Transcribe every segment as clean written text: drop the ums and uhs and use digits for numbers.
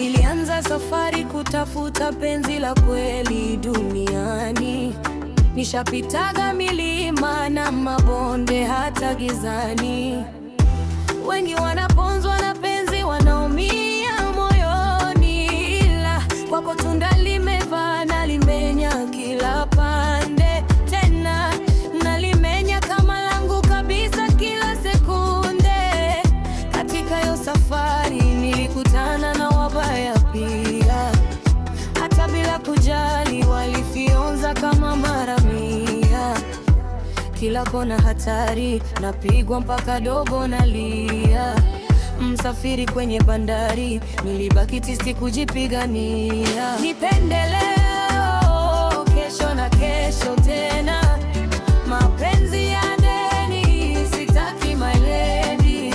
Nilianza safari kutafuta penzi la kweli duniani. Nishapitaga milima na mabonde hata gizani. Wengi wanaponzwa na penzi, wanaumia moyoni, ila kwako tunda limevaa na limenya kila pande. Tena nalimenya kama langu kabisa kila sekunde. Katika hiyo safari nilikutana na wabaya pia, hata bila kujali walifyonza kama mara mia. Kila kona hatari, napigwa mpaka dogo nalia. Msafiri kwenye bandari, nilibaki tisti kujipigania. Nipende leo, kesho na kesho tena. Mapenzi ya deni, sitaki my lady.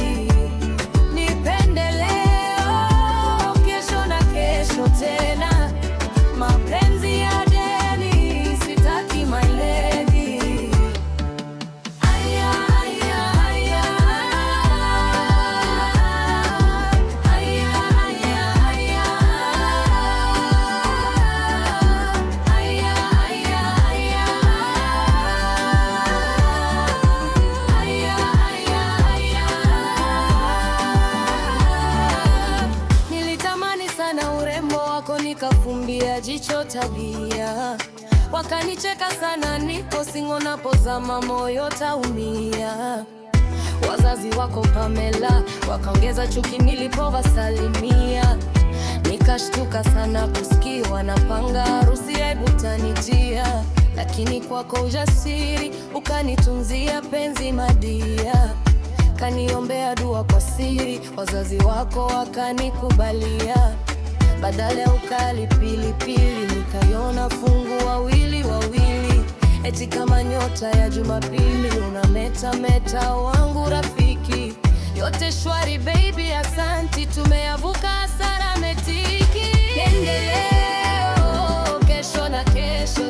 Nipende leo, kesho na kesho tena. Mapenzi ya deni, sitaki my lady. Nikafumbia jicho tabia, wakanicheka sana, niko singo napozama, moyo taumia. Wazazi wako Pamela wakaongeza chuki nilipowasalimia. Nikashtuka sana kusikia wanapanga harusi, aibu tanitia. Lakini kwako ujasiri ukanitunzia penzi madia. Kaniombea dua kwa siri, wazazi wako wakanikubalia. Badala ya ukali pilipili, nikaiona fungu wawili wawili. Eti kama nyota ya Jumapili, unameta meta wangu rafiki. Yote shwari baby, asanti, tumeyavuka hasara metiki. Nende leo, kesho na kesho